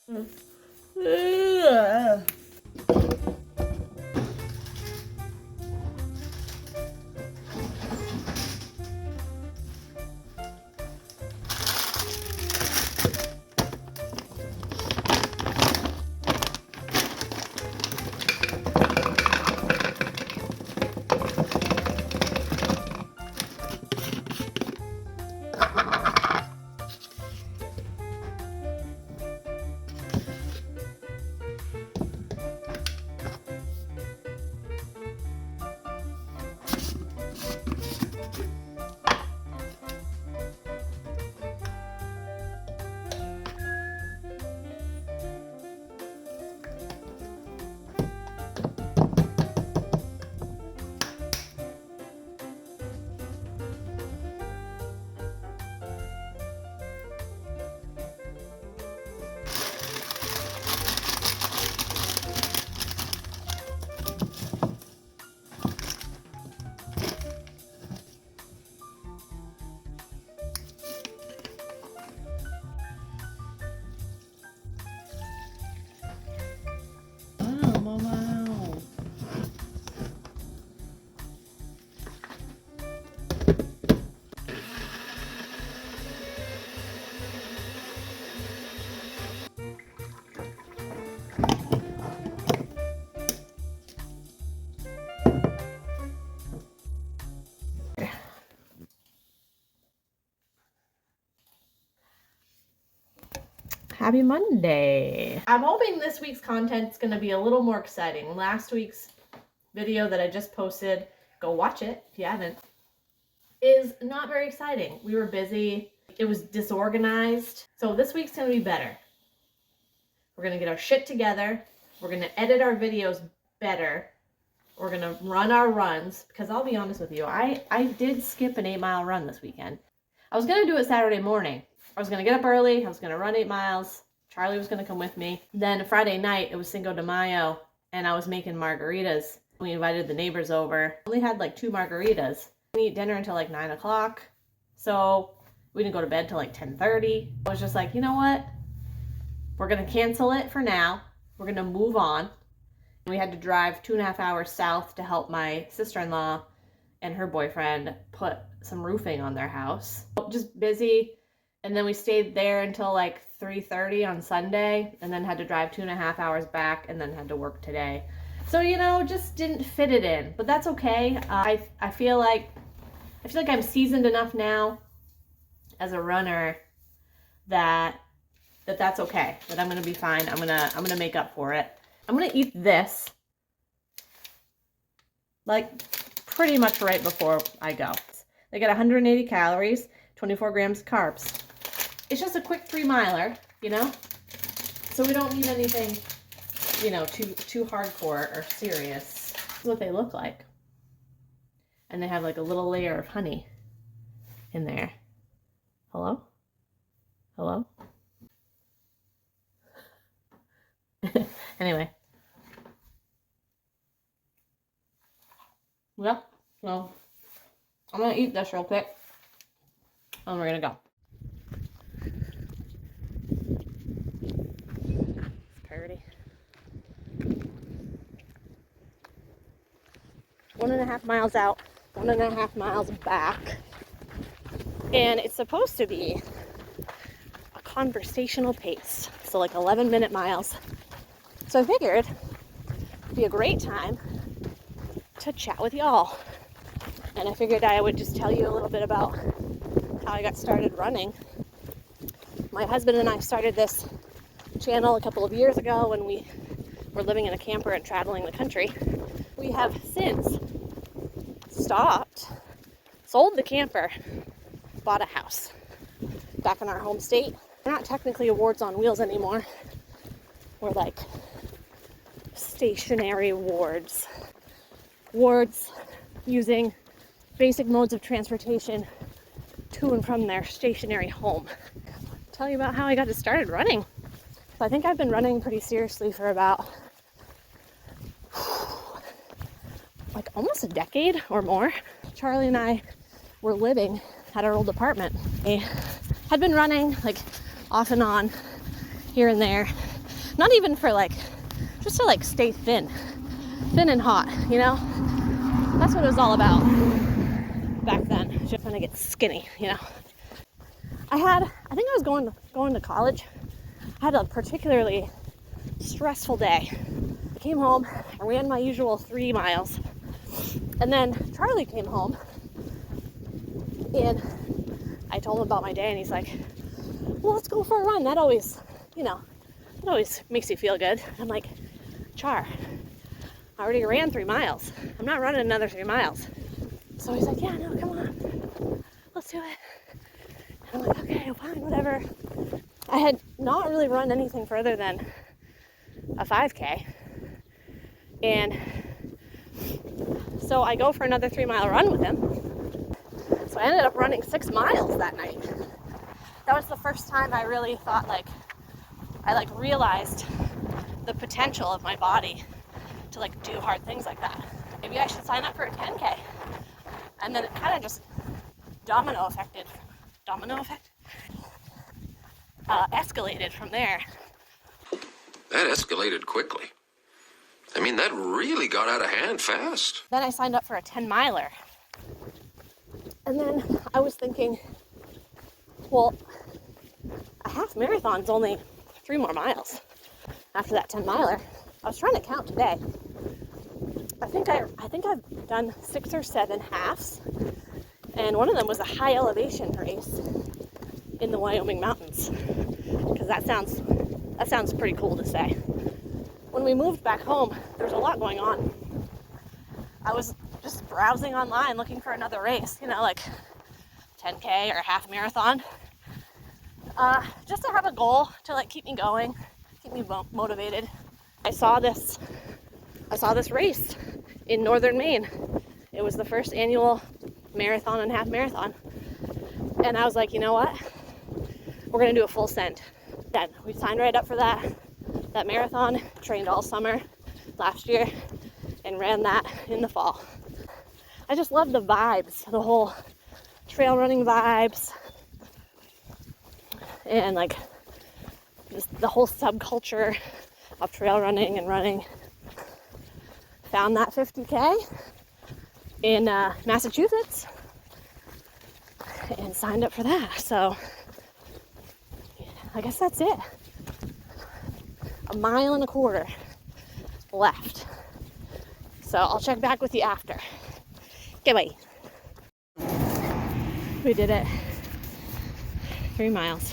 Ugh. Wow. Happy Monday. I'm hoping this week's content is going to be a little more exciting. Last week's video that I just posted, go watch it if you haven't, is not very exciting. We were busy. It was disorganized. So this week's going to be better. We're going to get our shit together. We're going to edit our videos better. We're going to run our runs, because I'll be honest with you, I did skip an 8-mile run this weekend. I was going to do it Saturday morning. I was going to get up early. I was going to run 8 miles. Charlie was going to come with me. Then Friday night, it was Cinco de Mayo, and I was making margaritas. We invited the neighbors over. Only had like 2 margaritas. We didn't eat dinner until like 9 o'clock. So we didn't go to bed till like 10:30. I was just like, you know what? We're going to cancel it for now. We're going to move on. We had to drive 2.5 hours south to help my sister-in-law and her boyfriend put some roofing on their house. Just busy. And then we stayed there until like 3:30 on Sunday, and then had to drive 2.5 hours back, and then had to work today. So, you know, just didn't fit it in, but that's okay. I feel like I'm seasoned enough now as a runner that's okay. That I'm gonna be fine. I'm gonna make up for it. I'm gonna eat this like pretty much right before I go. They get 180 calories, 24 grams of carbs. It's just a quick 3-miler, you know? So we don't need anything, you know, too hardcore or serious. This is what they look like. And they have like a little layer of honey in there. Hello? Hello? Anyway. Well, I'm gonna eat this real quick, and we're gonna go. Pretty. 1.5 miles out, 1.5 miles back, and it's supposed to be a conversational pace, so like 11-minute miles. So I figured it'd be a great time to chat with y'all, and I figured I would just tell you a little bit about how I got started running. My husband and I started this channel a couple of years ago when we were living in a camper and traveling the country. We have since stopped, sold the camper, bought a house back in our home state. We're not technically awards on wheels anymore. We're like stationary wards using basic modes of transportation to and from their stationary home. I'll tell you about how I got started running. So I think I've been running pretty seriously for about like almost a decade or more. Charlie and I were living at our old apartment. I had been running like off and on here and there Not even for like, just to like stay thin and hot, you know? That's what it was all about back then, just trying to get skinny, you know? I think I was going to college. I had a particularly stressful day. I came home, I ran my usual 3 miles, and then Charlie came home, and I told him about my day, and he's like, well, let's go for a run. That always, you know, it always makes you feel good. I'm like, Char, I already ran 3 miles. I'm not running another 3 miles. So he's like, yeah, no, come on, let's do it. And I'm like, okay, fine, whatever. I had not really run anything further than a 5K. And so I go for another 3 mile run with him. So I ended up running 6 miles that night. That was the first time I really thought I realized the potential of my body to like do hard things like that. Maybe I should sign up for a 10K. And then it kind of just escalated from there. That escalated quickly. I mean, that really got out of hand fast. Then I signed up for a 10 miler. And then I was thinking, well, a half marathon's only 3 more miles after that 10 miler. I was trying to count today. I think I've done 6 or 7 halves, and one of them was a high elevation race in the Wyoming mountains, because that sounds pretty cool to say. When we moved back home, there was a lot going on. I was just browsing online looking for another race, you know, like 10K or a half marathon, just to have a goal to like keep me going, keep me motivated. I saw this race in northern Maine. It was the first annual marathon and half marathon, and I was like, you know what, we're gonna do a full send. Then we signed right up for that marathon, trained all summer last year, and ran that in the fall. I just love the vibes, the whole trail running vibes, and like just the whole subculture of trail running and running. Found that 50K in Massachusetts and signed up for that. So I guess that's it. 1.25 miles left. So I'll check back with you after. Okay, bye. We did it. 3 miles.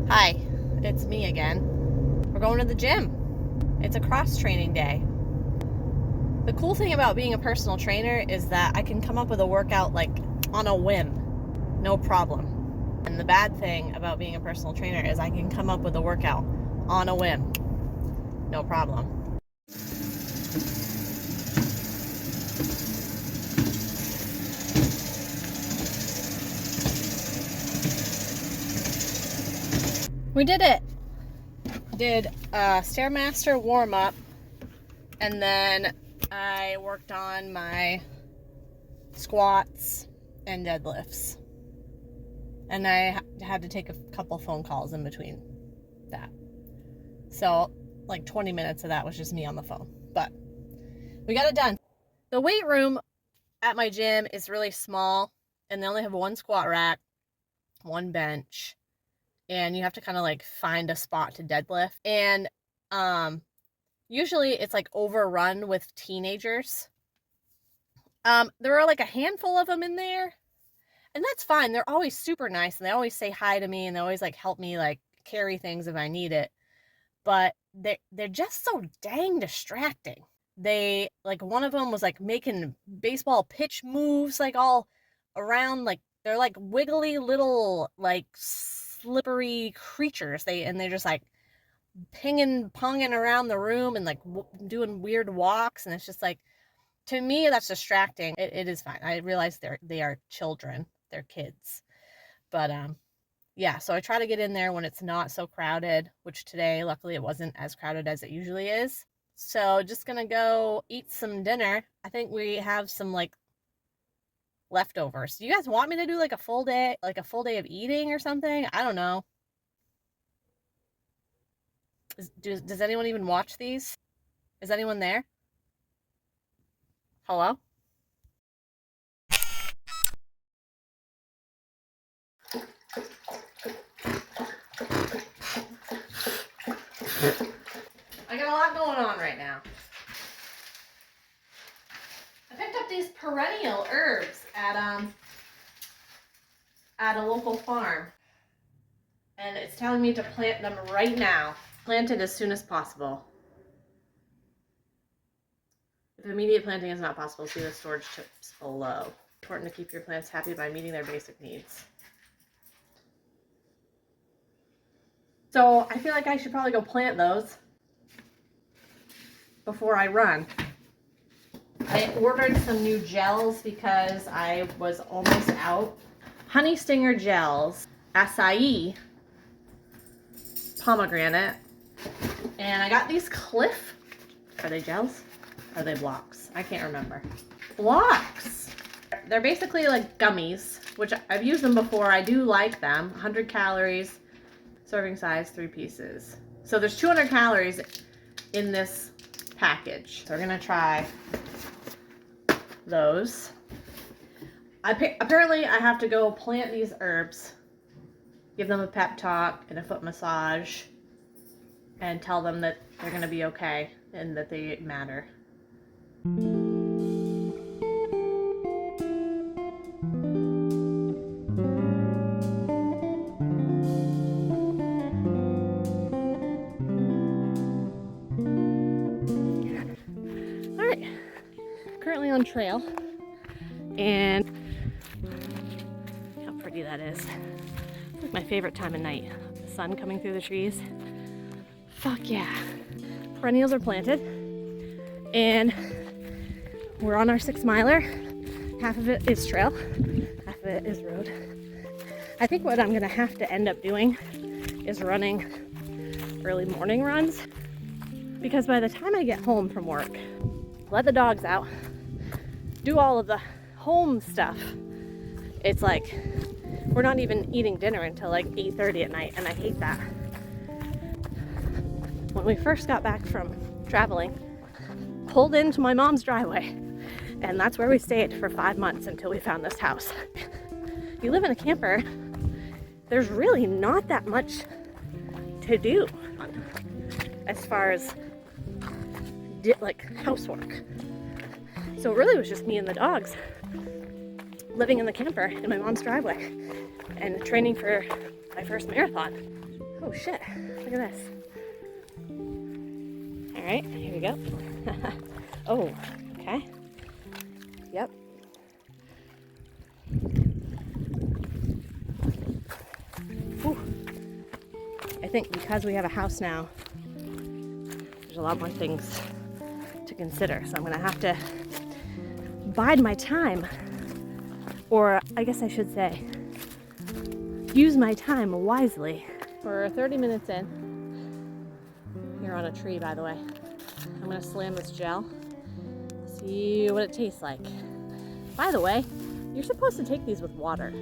Hi, it's me again. We're going to the gym. It's a cross training day. The cool thing about being a personal trainer is that I can come up with a workout like on a whim, no problem. And the bad thing about being a personal trainer is I can come up with a workout on a whim, no problem. We did it. Did a Stairmaster warm-up, and then I worked on my squats and deadlifts. And I had to take a couple phone calls in between that. So like 20 minutes of that was just me on the phone. But we got it done. The weight room at my gym is really small, and they only have 1 squat rack, 1 bench, and you have to kind of like find a spot to deadlift. And usually it's like overrun with teenagers. There are like a handful of them in there, and that's fine. They're always super nice, and they always say hi to me, and they always like help me like carry things if I need it. But they're just so dang distracting. They like, one of them was like making baseball pitch moves like all around, like they're like wiggly little like slippery creatures. They're just like ponging around the room and like doing weird walks, and it's just like, to me, that's distracting. It is fine. I realize they are children, they're kids, but yeah. So I try to get in there when it's not so crowded, which today, luckily, it wasn't as crowded as it usually is. So just gonna go eat some dinner. I think we have some like leftovers. Do you guys want me to do like a full day of eating or something? I don't know. Does anyone even watch these? Is anyone there? Hello? I got a lot going on right now. I picked up these perennial herbs at a local farm. And it's telling me to plant them right now. Plant it as soon as possible. If immediate planting is not possible, see the storage tips below. Important to keep your plants happy by meeting their basic needs. So I feel like I should probably go plant those before I run. I ordered some new gels because I was almost out. Honey Stinger gels, acai, pomegranate, and I got these Cliff. Are they gels? Are they blocks? I can't remember. Blocks! They're basically like gummies, which I've used them before. I do like them. 100 calories, serving size, 3 pieces. So there's 200 calories in this package. So we're gonna try those. Apparently I have to go plant these herbs, give them a pep talk and a foot massage, and tell them that they're gonna be okay and that they matter. Alright, currently on trail, and how pretty that is. It's like my favorite time of night. The sun coming through the trees. Fuck yeah. Perennials are planted, and we're on our 6 miler. Half of it is trail, half of it is road. I think what I'm gonna have to end up doing is running early morning runs, because by the time I get home from work, let the dogs out, do all of the home stuff, it's like we're not even eating dinner until like 8:30 at night, and I hate that. When we first got back from traveling, pulled into my mom's driveway, and that's where we stayed for 5 months until we found this house. You live in a camper, there's really not that much to do as far as like housework. So it really was just me and the dogs living in the camper in my mom's driveway and training for my first marathon. Oh shit, look at this. All right, here we go. Oh, okay. Yep. Whew. I think because we have a house now, there's a lot more things to consider. So I'm gonna have to bide my time, or I guess I should say, use my time wisely. We're 30 minutes in. You're on a tree, by the way. I'm gonna slam this gel, see what it tastes like. By the way, you're supposed to take these with water,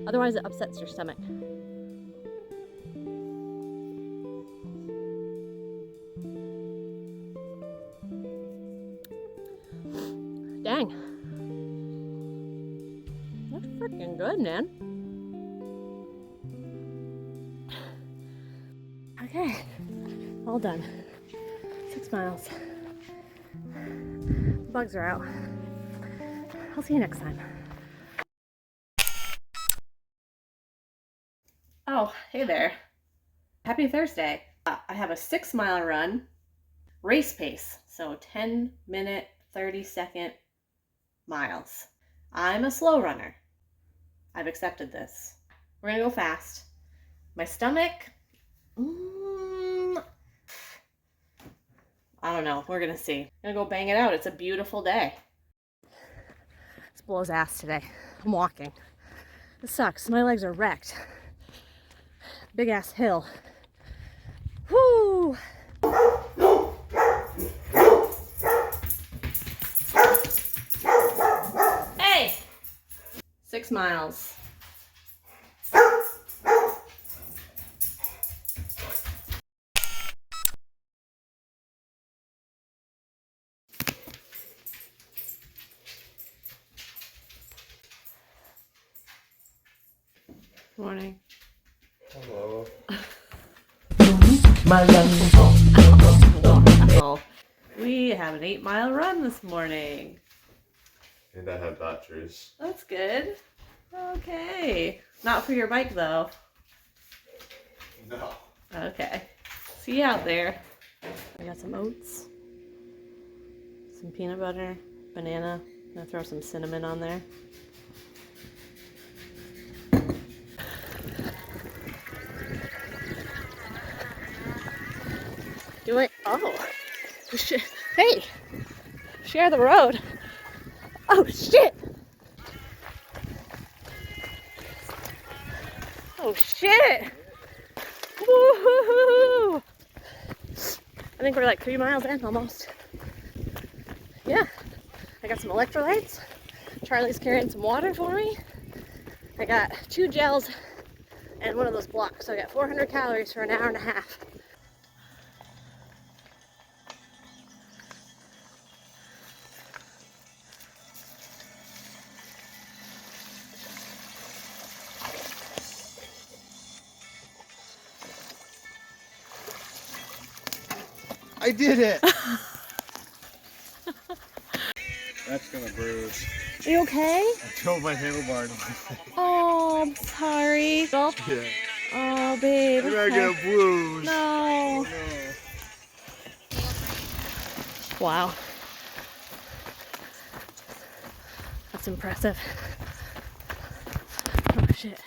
otherwise it upsets your stomach. Dang. That's freaking good, man. Okay, all done. 6 miles. The bugs are out. I'll see you next time. Oh, hey there. Happy Thursday. I have a 6 mile run, race pace, so 10-minute, 30-second miles. I'm a slow runner. I've accepted this. We're gonna go fast. My stomach, I don't know. We're gonna see. I'm gonna go bang it out. It's a beautiful day. It's blows ass today. I'm walking. This sucks. My legs are wrecked. Big ass hill. Whoo! Hey! 6 miles. Morning. Hello. Wow. We have an 8-mile run this morning. And I have batteries. That's good. Okay. Not for your bike though. No. Okay. See you out there. I got some oats, some peanut butter, banana. I'm gonna throw some cinnamon on there. Oh, shit. Hey, share the road. Oh, shit. Oh, shit. Woohoo. I think we're like 3 miles in almost. Yeah, I got some electrolytes. Charlie's carrying some water for me. I got 2 gels and one of those blocks. So I got 400 calories for an hour and a half. I did it! That's gonna bruise. Are you okay? I drove my handlebar into my face. Oh, I'm sorry. Yeah. Oh, babe. I'm gonna get a bruise. No. Oh, no. Wow. That's impressive. Oh, shit.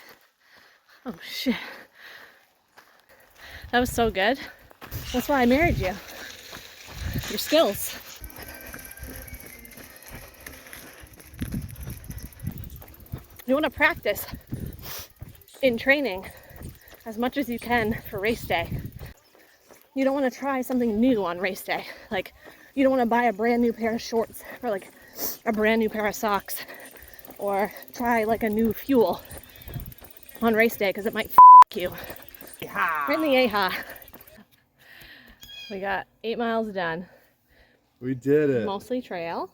Oh, shit. That was so good. That's why I married you. Your skills. You want to practice in training as much as you can for race day. You don't want to try something new on race day. Like, you don't want to buy a brand new pair of shorts or like a brand new pair of socks or try like a new fuel on race day because it might f you. Right in the aha. We got 8 miles done. We did it. Mostly trail.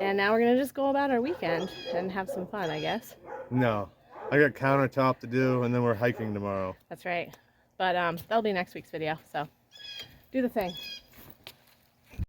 And now we're gonna just go about our weekend and have some fun, I guess. No. I got countertop to do, and then we're hiking tomorrow. That's right. But that'll be next week's video, so do the thing.